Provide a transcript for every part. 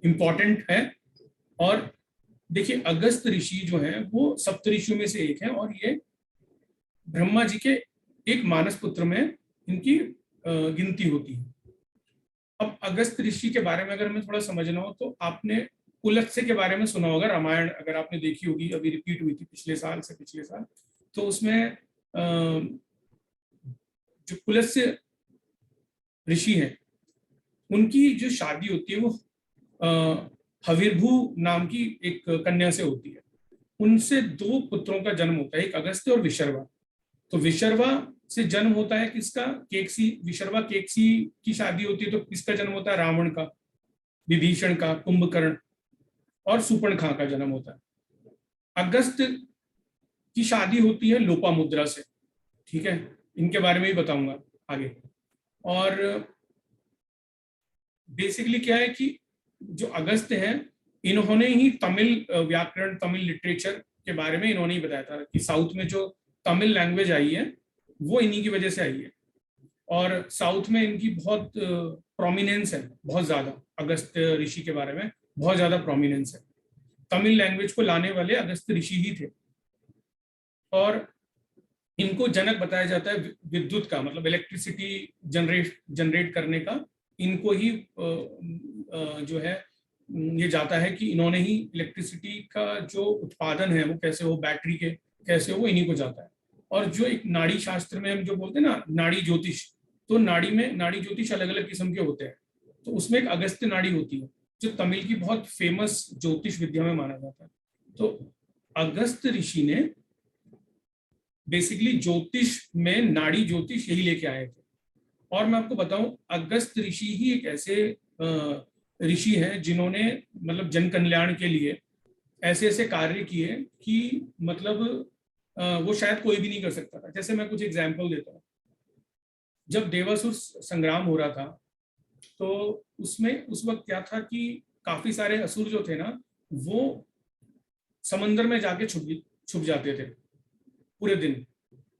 Important है। और देखिए अगस्त ऋषि जो है वो सप्त ऋषियों में से एक है, और ये ब्रह्मा जी के एक मानस पुत्र में इनकी गिनती होती है। अब अगस्त ऋषि के बारे में अगर हमें थोड़ा समझना हो तो आपने पुलत्स्य के बारे में सुना होगा, रामायण अगर आपने देखी होगी, अभी रिपीट हुई थी पिछले साल से पिछले साल। तो उसमें जो पुलत्स्य ऋषि हैं उनकी जो शादी होती है वो हविर्भू नाम की एक कन्या से होती है। उनसे दो पुत्रों का जन्म होता है, एक अगस्त्य और विशर्वा। तो विशर्वा से जन्म होता है किसका? केकसी। विशर्वा केकसी की शादी होती है तो किसका जन्म होता है? रावण का, विभीषण का, कुंभकर्ण और सुपर्णखा का जन्म होता है। अगस्त की शादी होती है लोपामुद्रा से। ठीक है, इनके बारे में भी बताऊंगा आगे। और बेसिकली क्या है कि जो अगस्त हैं इन्होंने ही तमिल व्याकरण, तमिल लिटरेचर के बारे में इन्होंने ही बताया था कि साउथ में जो तमिल लैंग्वेज आई है वो इन्हीं की वजह से आई है। और साउथ में इनकी बहुत प्रोमिनेंस है, बहुत ज्यादा। अगस्त ऋषि के बारे में बहुत ज्यादा प्रोमिनेंस है। तमिल लैंग्वेज को लाने वाले अगस्त ऋषि ही थे। और इनको जनक बताया जाता है विद्युत का, मतलब इलेक्ट्रिसिटी जनरेट करने का। इनको ही जो है ये जाता है कि इन्होंने ही इलेक्ट्रिसिटी का जो उत्पादन है वो कैसे हो, बैटरी के कैसे हो, वो इन्हीं को जाता है। और जो एक नाड़ी शास्त्र में हम जो बोलते हैं ना नाड़ी ज्योतिष, तो नाड़ी में नाड़ी ज्योतिष अलग अलग किस्म के होते हैं। तो उसमें एक अगस्त्य नाड़ी होती है जो तमिल की बहुत फेमस ज्योतिष विद्या में माना जाता है। तो अगस्त ऋषि ने बेसिकली ज्योतिष में नाड़ी ज्योतिष यही लेके आए थे। और मैं आपको बताऊं, अगस्त ऋषि ही एक ऐसे ऋषि हैं जिन्होंने मतलब जन कल्याण के लिए ऐसे ऐसे कार्य किए कि मतलब वो शायद कोई भी नहीं कर सकता था। जैसे मैं कुछ एग्जाम्पल देता हूँ। जब देवासुर संग्राम हो रहा था तो उसमें उस वक्त क्या था कि काफी सारे असुर जो थे ना वो समंदर में जाके छुप जाते थे पूरे दिन।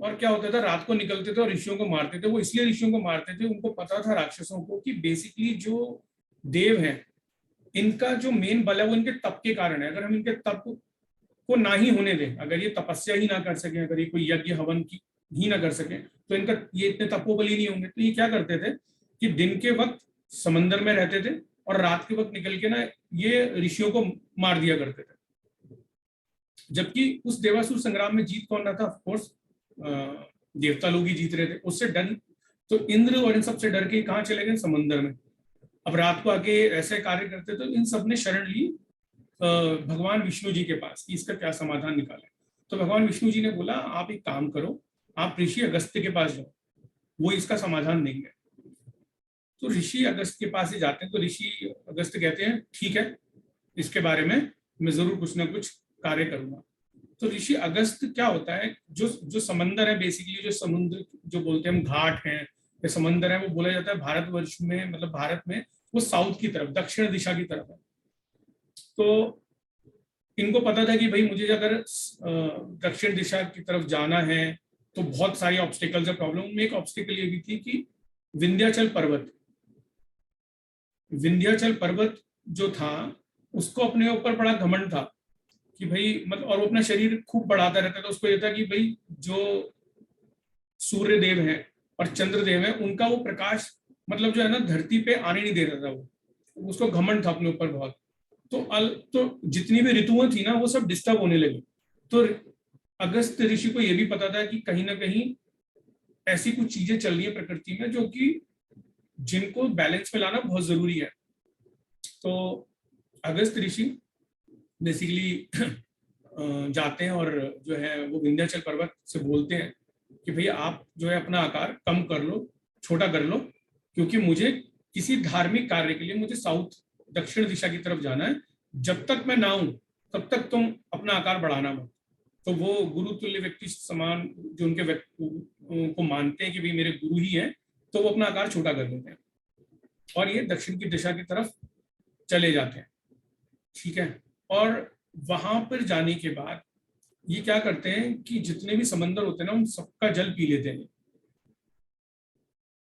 और क्या होता था, रात को निकलते थे और ऋषियों को मारते थे। वो इसलिए ऋषियों को मारते थे, उनको पता था राक्षसों को कि बेसिकली जो देव हैं इनका जो मेन बल है वो इनके तप के कारण है। अगर हम इनके तप को ना ही होने दें, अगर ये तपस्या ही ना कर सके, अगर ये कोई यज्ञ हवन की ही ना कर सके, तो इनका ये इतने तपोबली नहीं होंगे। तो ये क्या करते थे कि दिन के वक्त समंदर में रहते थे और रात के वक्त निकल के ना ये ऋषियों को मार दिया करते थे। जबकि उस देवासुर संग्राम में जीत कौन रहा था? ऑफकोर्स देवता लोग ही जीत रहे थे। उससे डर तो इंद्र और इन सबसे डर के कहाँ चले गए? समंदर में। अब रात को आके ऐसे कार्य करते तो इन सब ने शरण ली भगवान विष्णु जी के पास कि इसका क्या समाधान निकाले। तो भगवान विष्णु जी ने बोला आप एक काम करो, आप ऋषि अगस्त्य के पास जाओ, वो इसका समाधान देंगे। तो ऋषि अगस्त के पास ही जाते हैं। तो ऋषि अगस्त कहते हैं ठीक है, इसके बारे में मैं जरूर कुछ ना कुछ कार्य करूंगा। तो ऋषि अगस्त क्या होता है, जो जो समंदर है बेसिकली, जो समुद्र जो बोलते हैं हम घाट हैं या समंदर है, वो बोला जाता है भारतवर्ष में, मतलब भारत में वो साउथ की तरफ, दक्षिण दिशा की तरफ है। तो इनको पता था कि भाई मुझे अगर दक्षिण दिशा की तरफ जाना है तो बहुत सारी ऑब्स्टिकल्स है। प्रॉब्लम में एक ऑब्स्टिकल ये भी थी कि विंध्याचल पर्वत, विंध्याचल पर्वत जो था उसको अपने ऊपर बड़ा घमंड था कि भाई मतलब, और वो अपना शरीर खूब बढ़ाता रहता था। उसको ये था कि भाई जो सूर्य देव है और चंद्र देव है उनका वो प्रकाश मतलब जो है ना धरती पे आने नहीं दे रहा था। वो उसको घमंड था अपने ऊपर बहुत। तो जितनी भी ऋतुएं थी ना वो सब डिस्टर्ब होने लगी। तो अगस्त ऋषि को ये भी पता था कि कहीं ना कहीं ऐसी कुछ चीजें चल रही है प्रकृति में जो कि जिनको बैलेंस में लाना बहुत जरूरी है। तो अगस्त ऋषि बेसिकली जाते हैं और जो है वो विंध्याचल पर्वत से बोलते हैं कि भैया आप जो है अपना आकार कम कर लो, छोटा कर लो, क्योंकि मुझे किसी धार्मिक कार्य के लिए मुझे साउथ दक्षिण दिशा की तरफ जाना है। जब तक मैं ना हूं तब तक तुम अपना आकार बढ़ाना मत। तो वो गुरु तुल्य व्यक्ति समान जो उनके व्यक्ति को मानते हैं कि भाई मेरे गुरु ही है, तो वो अपना आकार छोटा कर देते हैं और ये दक्षिण की दिशा की तरफ चले जाते हैं। ठीक है, और वहां पर जाने के बाद ये क्या करते हैं कि जितने भी समंदर होते हैं ना उन सबका जल पी लेते हैं।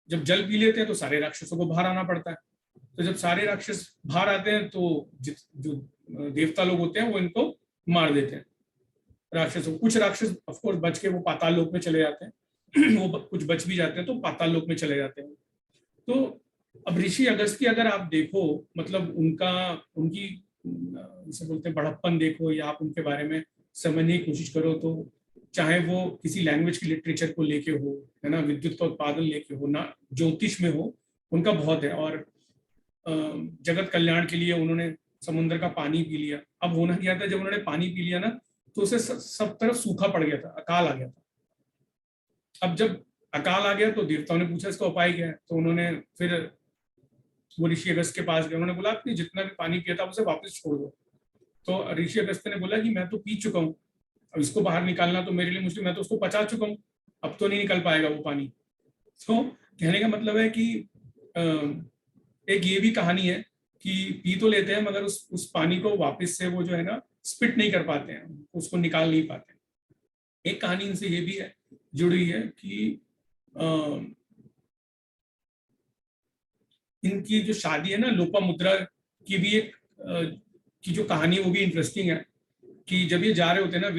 जब जल पी लेते हैं तो सारे राक्षसों को बाहर आना पड़ता है। तो जब सारे राक्षस बाहर आते हैं तो जो देवता लोग होते हैं वो इनको मार देते हैं राक्षसों। कुछ राक्षस ऑफकोर्स बच के वो पाताल लोक में चले जाते हैं वो कुछ बच भी जाते हैं तो पाताल लोक में चले जाते हैं। तो अब ऋषि अगस्त की अगर आप देखो, मतलब उनकी जैसे बोलते हैं बड़प्पन देखो, या आप उनके बारे में समझने की कोशिश करो, तो चाहे वो किसी लैंग्वेज की लिटरेचर को लेके हो, है ना, विद्युत का उत्पादन लेके हो ना, ज्योतिष में हो, उनका बहुत है। और जगत कल्याण के लिए उन्होंने समुद्र का पानी पी लिया। अब होना क्या था, जब उन्होंने पानी पी लिया ना, तो उसे सब तरफ सूखा पड़ गया था, अकाल आ गया था। अब जब अकाल आ गया तो देवताओं ने पूछा इसका उपाय क्या है, तो उन्होंने फिर वो ऋषि अगस्त के पास गए। उन्होंने बोला कि जितना भी पानी पिया था उसे वापस छोड़ दो। तो ऋषि अगस्त ने बोला कि मैं तो पी चुका हूँ, अब इसको बाहर निकालना तो मेरे लिए मुश्किल, मैं तो उसको पचा चुका हूँ, अब तो नहीं निकल पाएगा वो पानी। तो कहने का मतलब है कि एक ये भी कहानी है कि पी तो लेते हैं मगर उस पानी को वापस से वो जो है ना स्पिट नहीं कर पाते हैं, उसको निकाल नहीं पाते हैं। एक कहानी इनसे ये भी है जुड़ी है कि इनकी जो शादी है ना लोपामुद्रा की भी एक की जो कहानी वो भी इंटरेस्टिंग है। कि जब ये जा रहे होते हैं ना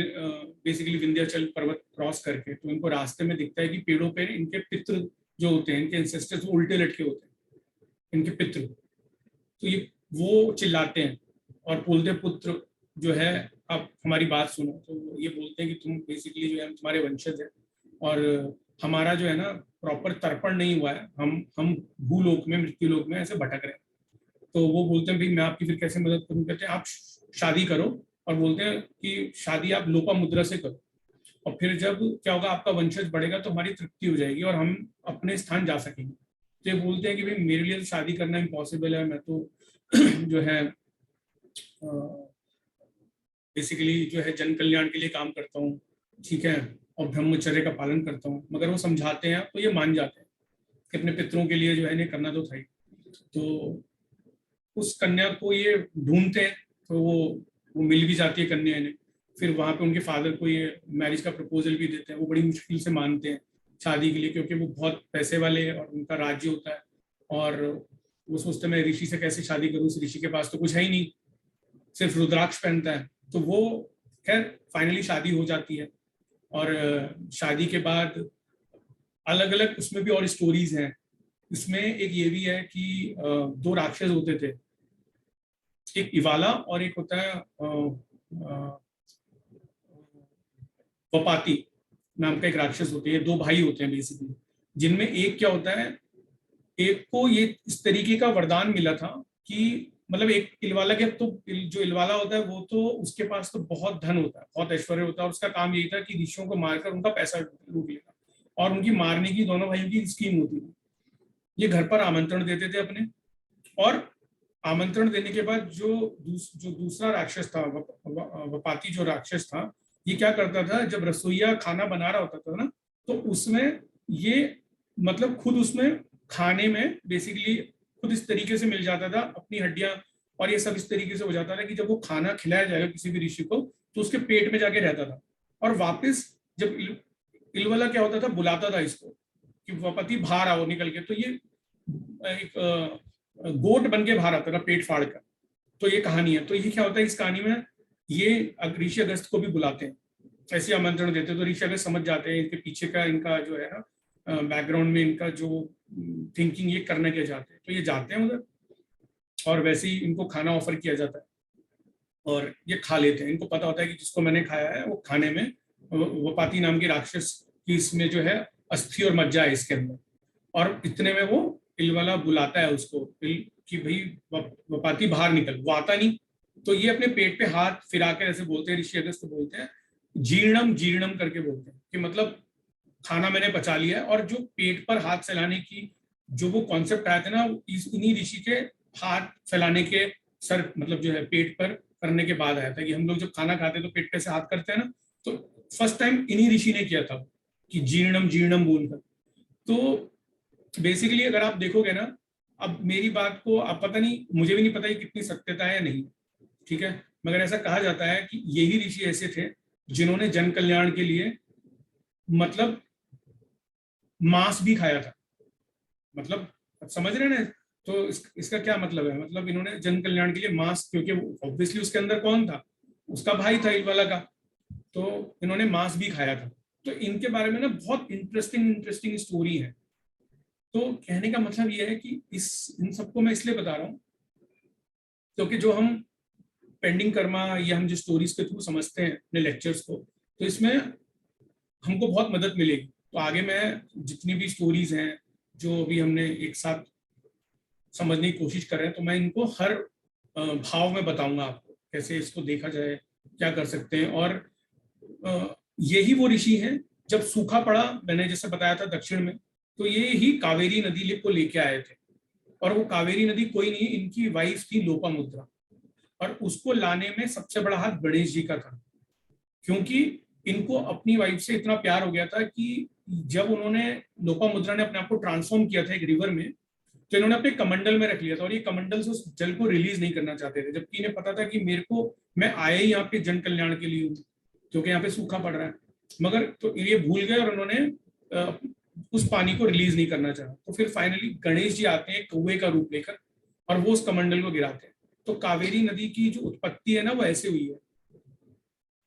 बेसिकली विंध्याचल पर्वत क्रॉस करके, तो इनको रास्ते में दिखता है कि पेड़ों पे इनके पितृ जो होते हैं, इनके एंसेस्टर्स उल्टे लटके होते हैं, इनके पितृ। तो ये वो चिल्लाते हैं और बोलते पुत्र जो है आप हमारी बात सुनो। तो ये बोलते हैं कि तुम बेसिकली जो है तुम्हारे वंशज है और हमारा जो है ना प्रॉपर तर्पण नहीं हुआ है, हम भूलोक में मृत्यु लोक में ऐसे भटक रहे हैं। तो वो बोलते हैं भाई मैं आपकी फिर कैसे मदद करूं, कहते हैं आप शादी करो, और बोलते हैं कि शादी आप लोपामुद्रा से करो, और फिर जब क्या होगा आपका वंशज बढ़ेगा तो हमारी तृप्ति हो जाएगी और हम अपने स्थान जा सकेंगे। तो ये बोलते हैं कि भाई मेरे लिए तो शादी करना इम्पॉसिबल है, मैं तो जो है बेसिकली जो है जन कल्याण के लिए काम करता हूँ, ठीक है, और ब्रह्मचर्य का पालन करता हूँ। मगर वो समझाते हैं तो ये मान जाते हैं कि अपने पितरों के लिए जो है इन्हें करना तो था ही। तो उस कन्या को ये ढूंढते हैं, तो वो मिल भी जाती है कन्या इन्हें। फिर वहां पे उनके फादर को ये मैरिज का प्रपोजल भी देते हैं, वो बड़ी मुश्किल से मानते हैं शादी के लिए, क्योंकि वो बहुत पैसे वाले हैं और उनका राज्य होता है। और वो सोचते मैं ऋषि से कैसे शादी करूं, उस ऋषि के पास तो कुछ है ही नहीं, सिर्फ रुद्राक्ष पहनता है। तो वो खैर फाइनली शादी हो जाती है। और शादी के बाद अलग अलग उसमें भी और स्टोरीज हैं। इसमें एक ये भी है कि दो राक्षस होते थे, एक इवाला और एक होता है वपाती नाम का एक राक्षस होते हैं। दो भाई होते हैं बेसिकली, जिनमें एक क्या होता है, एक को ये इस तरीके का वरदान मिला था कि मतलब एक इलवाला के तो जो इलवाला होता है वो तो उसके पास तो बहुत धन होता है, बहुत ऐश्वर्य होता है, और उसका काम यही था कि ऋषियों को मारकर उनका पैसा लूट लेना, और उनकी मारने की दोनों भाइयों की स्कीम होती थी। ये घर पर आमंत्रण देते थे अपने, और आमंत्रण देने के बाद जो दूसरा राक्षस था वपाती जो राक्षस था, ये क्या करता था, जब रसोईया खाना बना रहा होता था ना, तो उसमें ये मतलब खुद उसमें खाने में बेसिकली खुद इस तरीके से मिल जाता था, अपनी हड्डियां और ये सब इस तरीके से हो जाता था कि जब वो खाना खिलाया जाएगा किसी भी ऋषि को तो उसके पेट में जाके रहता था। और वापस जब इलवला क्या होता था, बुलाता था इसको कि वपति बाहर आओ निकल के, तो ये एक गोट बन के बाहर आता था पेट फाड़ कर। तो ये कहानी है। तो ये क्या होता है इस कहानी में, ये ऋषि अगस्त को भी बुलाते हैं, ऐसे आमंत्रण देते हैं। तो ऋषि अगस्त समझ जाते हैं इनके पीछे का इनका जो है ना बैकग्राउंड में इनका जो थिंकिंग ये करने के जाते हैं। तो ये जाते हैं उधर और वैसे ही इनको खाना ऑफर किया जाता है और ये खा लेते हैं। इनको पता होता है कि जिसको मैंने खाया है वो खाने में वपाती नाम की राक्षस की इसमें जो है अस्थि और मज्जा है इसके अंदर। और इतने में वो इलवाला बुलाता है उसको कि भाई वपाती बाहर निकल, वो आता नहीं। तो ये अपने पेट पे हाथ फिरा कर ऐसे बोलते हैं, ऋषि अगस्त बोलते हैं जीर्णम जीर्णम करके बोलते हैं कि मतलब खाना मैंने पचा लिया है। और जो पेट पर हाथ फैलाने की जो वो कॉन्सेप्ट आया था ना, इन्हीं ऋषि के हाथ फैलाने के सर मतलब जो है पेट पर करने के बाद आया था कि हम लोग जब खाना खाते हैं तो पेट पे से हाथ करते हैं ना, तो फर्स्ट टाइम इन्हीं ऋषि ने किया था कि जीर्णम जीर्णम बोलकर। तो बेसिकली अगर आप देखोगे ना, अब मेरी बात को आप पता नहीं, मुझे भी नहीं पता कितनी सत्यता है या नहीं, ठीक है, मगर ऐसा कहा जाता है कि यही ऋषि ऐसे थे जिन्होंने जन कल्याण के लिए मतलब मांस भी खाया था। मतलब समझ रहे हैं ना, तो इसका क्या मतलब है? मतलब इन्होंने जन कल्याण के लिए मांस, क्योंकि ऑब्वियसली उसके अंदर कौन था, उसका भाई था इस वाला का, तो इन्होंने मांस भी खाया था। तो इनके बारे में ना बहुत इंटरेस्टिंग इंटरेस्टिंग स्टोरी है। तो कहने का मतलब ये है कि इस इन सबको मैं इसलिए बता रहा हूँ क्योंकि जो हम पेंडिंग कर्मा या हम जो स्टोरीज के थ्रू समझते हैं अपने लेक्चर्स को, तो इसमें हमको बहुत मदद मिलेगी। तो आगे मैं जितनी भी स्टोरीज हैं जो अभी हमने एक साथ समझने की कोशिश कर रहे हैं, तो मैं इनको हर भाव में बताऊंगा आपको कैसे इसको देखा जाए, क्या कर सकते हैं। और यही वो ऋषि हैं, जब सूखा पड़ा, मैंने जैसे बताया था दक्षिण में, तो ये ही कावेरी नदी को लेके आए थे। और वो कावेरी नदी कोई नहीं, इनकी वाइफ थी लोपामुद्रा, और उसको लाने में सबसे बड़ा हाथ गणेश जी का था। क्योंकि इनको अपनी वाइफ से इतना प्यार हो गया था कि जब उन्होंने, लोपामुद्रा ने अपने आप को ट्रांसफॉर्म किया था एक रिवर में, तो इन्होंने अपने कमंडल में रख लिया था, और ये कमंडल से उस जल को रिलीज नहीं करना चाहते थे, जबकि इन्हें पता था कि मेरे को, मैं आया ही यहाँ पे जन कल्याण के लिए हूँ, क्योंकि यहाँ पे सूखा पड़ रहा है। मगर तो ये भूल गए और उन्होंने उस पानी को रिलीज नहीं करना चाहा। तो फिर फाइनली गणेश जी आते हैं कौवे का रूप लेकर, और वो उस कमंडल को गिराते हैं। तो कावेरी नदी की जो उत्पत्ति है ना, वो ऐसे हुई है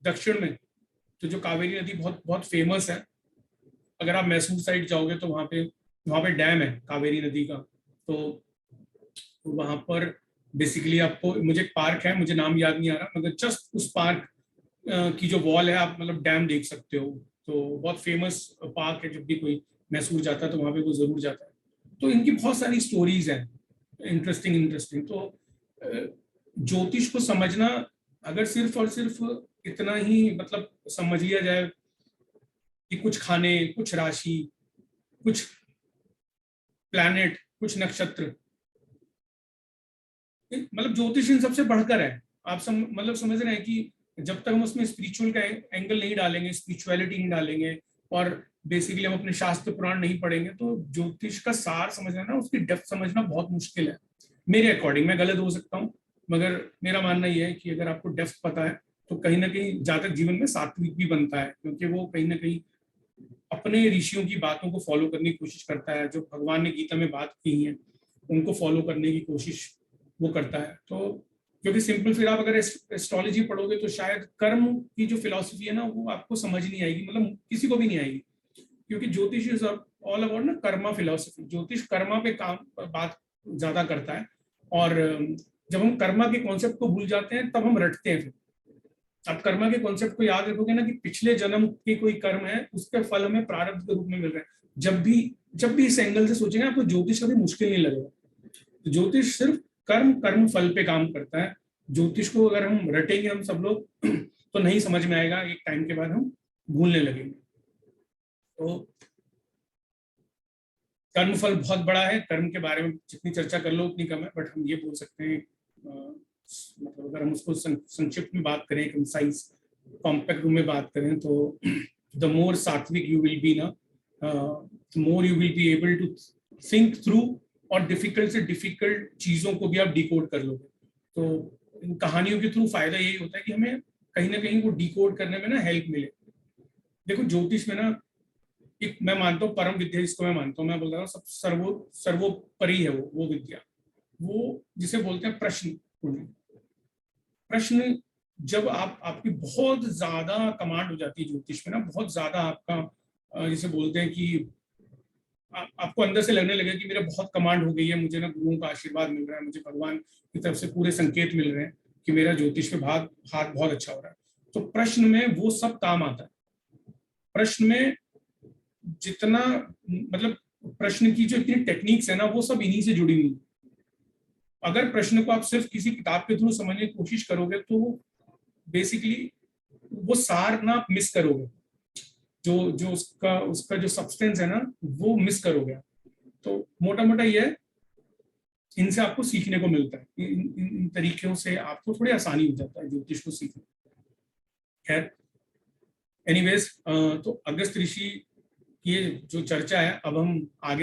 दक्षिण में। तो जो कावेरी नदी बहुत बहुत फेमस है, अगर आप मैसूर साइड जाओगे तो वहाँ पे डैम है कावेरी नदी का। तो वहां पर बेसिकली आपको, मुझे एक पार्क है, मुझे नाम याद नहीं आ रहा, मगर जस्ट उस पार्क की जो वॉल है, आप मतलब डैम देख सकते हो। तो बहुत फेमस पार्क है, जब भी कोई मैसूर जाता है तो वहां पे वो जरूर जाता है। तो इनकी बहुत सारी स्टोरीज हैं, इंटरेस्टिंग इंटरेस्टिंग। तो ज्योतिष को समझना, अगर सिर्फ और सिर्फ इतना ही मतलब समझ लिया जाए कि कुछ खाने, कुछ राशि, कुछ प्लैनेट, कुछ नक्षत्र, मतलब ज्योतिष इन सबसे बढ़कर है। आप मतलब समझ रहे हैं कि जब तक हम उसमें स्पिरिचुअल का एंगल नहीं डालेंगे, स्पिरिचुअलिटी नहीं डालेंगे, और बेसिकली हम अपने शास्त्र पुराण नहीं पढ़ेंगे, तो ज्योतिष का सार समझना ना, उसकी डेप्थ समझना बहुत मुश्किल है मेरे अकॉर्डिंग। मैं गलत हो सकता हूँ, मगर मेरा मानना यह है कि अगर आपको डेप्थ पता है तो कहीं ना कहीं जातक जीवन में सात्विक भी बनता है, क्योंकि वो कहीं ना कहीं अपने ऋषियों की बातों को फॉलो करने की कोशिश करता है, जो भगवान ने गीता में बात की है उनको फॉलो करने की कोशिश वो करता है। तो क्योंकि सिंपल, फिर आप अगर एस्ट्रोलॉजी पढ़ोगे तो शायद कर्म की जो फिलॉसफी है ना, वो आपको समझ नहीं आएगी, मतलब किसी को भी नहीं आएगी। क्योंकि ज्योतिष इज ऑल अबाउट ना कर्मा फिलॉसफी। ज्योतिष कर्मा पे काम बात ज्यादा करता है। और जब हम कर्मा के कॉन्सेप्ट को भूल जाते हैं तब हम रटते हैं। फिर आप कर्मा के कॉन्सेप्ट को याद रखोगे ना, कि पिछले जन्म के कोई कर्म है, उसके फल हमें प्रारब्ध के रूप में मिल रहा है। जब भी इस एंगल से सोचेंगे, आपको ज्योतिष कभी मुश्किल नहीं लगेगा। तो ज्योतिष सिर्फ कर्म कर्म फल पे काम करता है। ज्योतिष को अगर हम रटेंगे हम सब लोग तो नहीं समझ में आएगा, एक टाइम के बाद हम भूलने लगेंगे। तो कर्म फल बहुत बड़ा है, कर्म के बारे में जितनी चर्चा कर लो उतनी कम है। बट हम ये बोल सकते हैं, मतलब अगर हम उसको संक्षिप्त में बात करें, कंसाइज कॉम्पैक्ट रूप में बात करें, तो the more sattvic you will be ना, the more you will be able to think through, और डिफिकल्ट से डिफिकल्ट चीजों को भी आप डिकोड कर लोगे। तो इन कहानियों के थ्रू फायदा यही होता है कि हमें कहीं ना कहीं वो डिकोड करने में ना हेल्प मिले। देखो ज्योतिष में ना, एक मैं मानता हूँ परम विद्या, जिसको मैं मानता हूँ, मैं बोल रहा हूँ सब सर्वोपरि है वो विद्या, वो जिसे बोलते हैं प्रश्न पूर्ण। प्रश्न, जब आपकी बहुत ज्यादा कमांड हो जाती है ज्योतिष में ना, बहुत ज्यादा आपका जिसे बोलते हैं कि आपको अंदर से लगने लगे कि मेरा बहुत कमांड हो गई है, मुझे ना गुरुओं का आशीर्वाद मिल रहा है, मुझे भगवान की तरफ से पूरे संकेत मिल रहे हैं कि मेरा ज्योतिष पे हाथ बहुत अच्छा हो रहा है। तो प्रश्न में वो सब काम आता है। प्रश्न में जितना, मतलब प्रश्न की जो इतनी टेक्निक्स है ना, वो सब इन्हीं से जुड़ी हुई। अगर प्रश्न को आप सिर्फ किसी किताब के थ्रू समझने की कोशिश करोगे तो बेसिकली वो सार ना आप मिस करोगे, जो जो उसका उसका जो सब्सटेंस है ना, वो मिस करोगे। तो मोटा मोटा ये है, इनसे आपको सीखने को मिलता है, इन तरीकों से आपको थोड़ी आसानी हो जाता है ज्योतिष को सीखने। खैर, एनीवेज, तो अगस्त ऋषि की जो चर्चा है, अब हम आगे